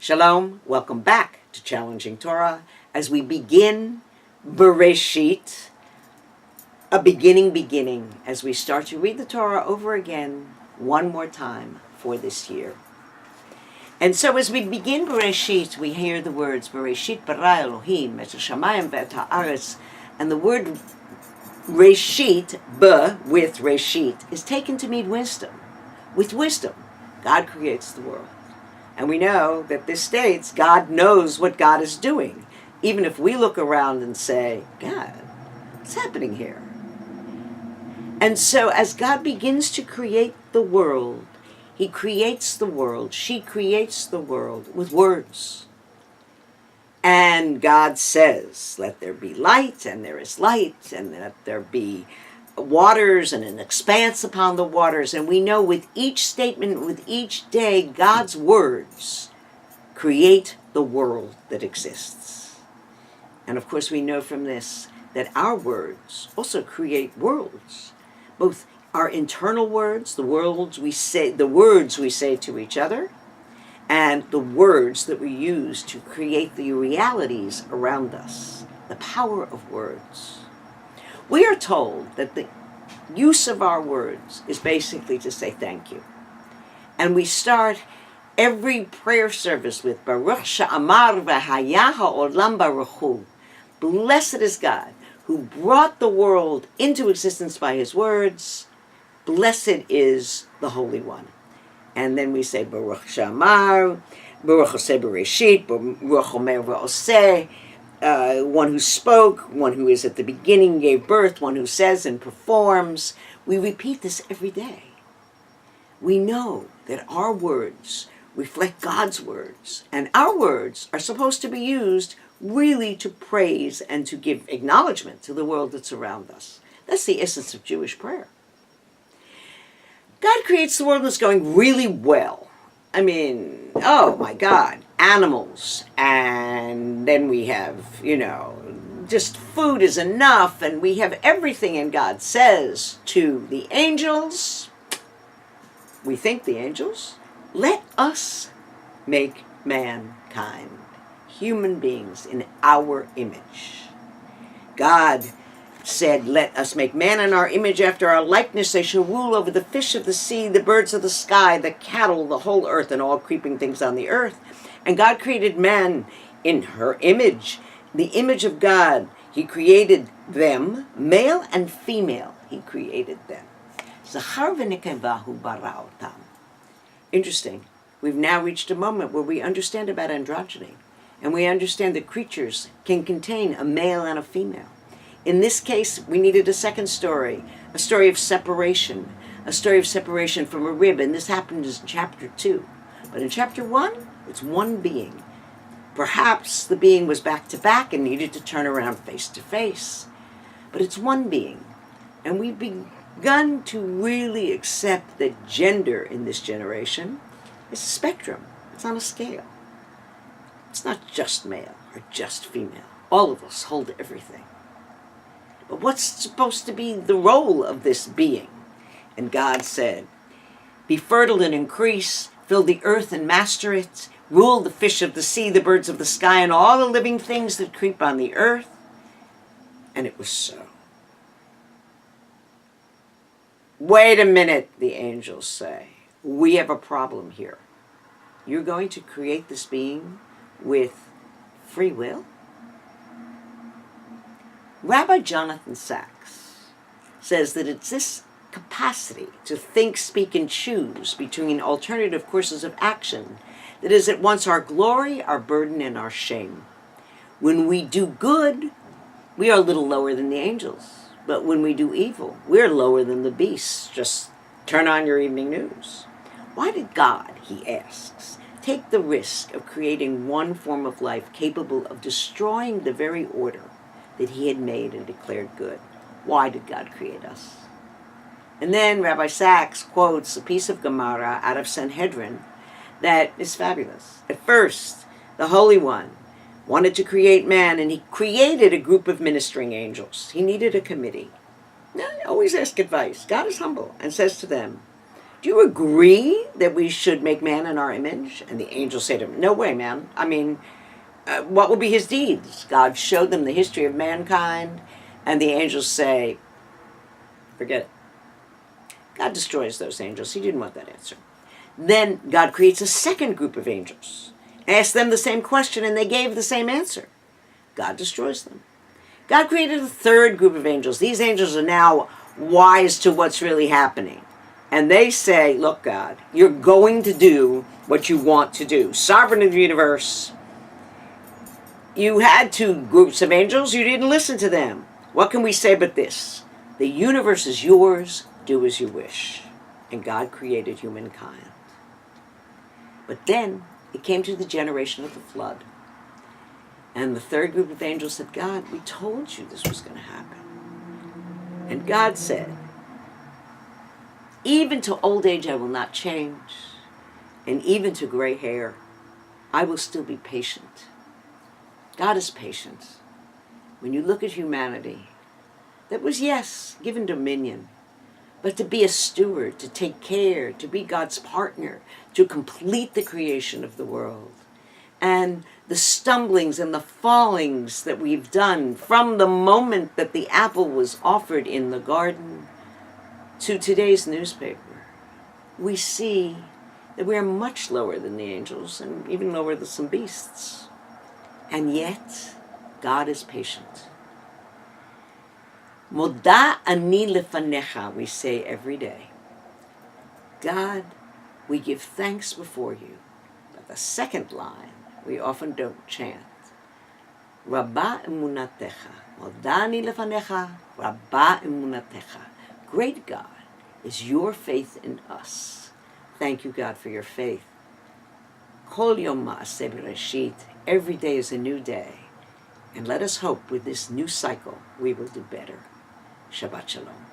Shalom, welcome back to Challenging Torah as we begin Bereshit, a beginning, as we start to read the Torah over again one more time for this year. And so as we begin Bereshit, we hear the words Bereshit bara Elohim et hashamayim ve'et haaretz, and the word Reshit, with Reshit, is taken to mean wisdom. With wisdom, God creates the world. And we know that this states God knows what God is doing, even if we look around and say, God, what's happening here? And so as God begins to create the world, He creates the world, she creates the world with words. And God says, let there be light, and there is light, and let there be waters and an expanse upon the waters. And we know with each statement, with each day, God's words create the world that exists. And of course we know from this that our words also create worlds, both our internal words, the words we say to each other, and the words that we use to create the realities around us. The power of words. We are told that the use of our words is basically to say thank you. And we start every prayer service with Baruch she'amar v'haya ha'olam baruch hu. Blessed is God who brought the world into existence by His words. Blessed is the Holy One. And then we say Baruch she'amar, Baruch oseh bereshit, Baruch omer v'oseh. One who spoke, one who is at the beginning, gave birth, one who says and performs. We repeat this every day. We know that our words reflect God's words, and our words are supposed to be used really to praise and to give acknowledgement to the world that's around us. That's the essence of Jewish prayer. God creates the world that's going really well. I mean, oh my God, animals, and then we have, just food is enough, and we have everything, and God says to the angels, we think the angels, let us make mankind, human beings in our image. God said, let us make man in our image after our likeness. They shall rule over the fish of the sea, the birds of the sky, the cattle, the whole earth, and all creeping things on the earth. And God created man in her image, the image of God. He created them, male and female. He created them. Zachar v'nekevahu bara otam. Interesting. We've now reached a moment where we understand about androgyny, and we understand that creatures can contain a male and a female. In this case, we needed a second story, a story of separation from a rib, and this happened in chapter 2. But in chapter 1, it's one being. Perhaps the being was back to back and needed to turn around face to face. But it's one being. And we've begun to really accept that gender in this generation is a spectrum. It's on a scale. It's not just male or just female. All of us hold everything. But what's supposed to be the role of this being? And God said, be fertile and increase, fill the earth and master it, rule the fish of the sea, the birds of the sky, and all the living things that creep on the earth. And it was so. Wait a minute, the angels say. We have a problem here. You're going to create this being with free will? Rabbi Jonathan Sachs says that it's this capacity to think, speak, and choose between alternative courses of action that is at once our glory, our burden, and our shame. When we do good, we are a little lower than the angels. But when we do evil, we're lower than the beasts. Just turn on your evening news. Why did God, he asks, take the risk of creating one form of life capable of destroying the very order that he had made and declared good? Why did God create us? And then Rabbi Sachs quotes a piece of Gemara out of Sanhedrin that is fabulous. At first, the Holy One wanted to create man, and he created a group of ministering angels. He needed a committee. Now, always ask advice. God is humble and says to them, do you agree that we should make man in our image? And the angels say to him, no way, man. I mean, what will be his deeds? God showed them the history of mankind, and the angels say, forget it. God destroys those angels. He didn't want that answer. Then God creates a second group of angels, asks them the same question, and they gave the same answer. God destroys them. God created a third group of angels. These angels are now wise to what's really happening. And they say, look, God, you're going to do what you want to do. Sovereign of the universe. You had two groups of angels. You didn't listen to them. What can we say but this? The universe is yours. Do as you wish. And God created humankind. But then it came to the generation of the flood. And the third group of angels said, God, we told you this was going to happen. And God said, even to old age I will not change, and even to gray hair I will still be patient. God is patient. When you look at humanity, that was, yes, given dominion, but to be a steward, to take care, to be God's partner, to complete the creation of the world. And the stumblings and the fallings that we've done from the moment that the apple was offered in the garden to today's newspaper, we see that we are much lower than the angels and even lower than some beasts. And yet, God is patient. Moda ani lefanecha, we say every day. God, we give thanks before you. But the second line, we often don't chant. Rabba emunatecha. Moda ani lefanecha, rabba emunatecha. Great God is your faith in us. Thank you, God, for your faith. Kol yom ma'aseh Bereshit. Every day is a new day. And let us hope with this new cycle we will do better. Shabbat Shalom.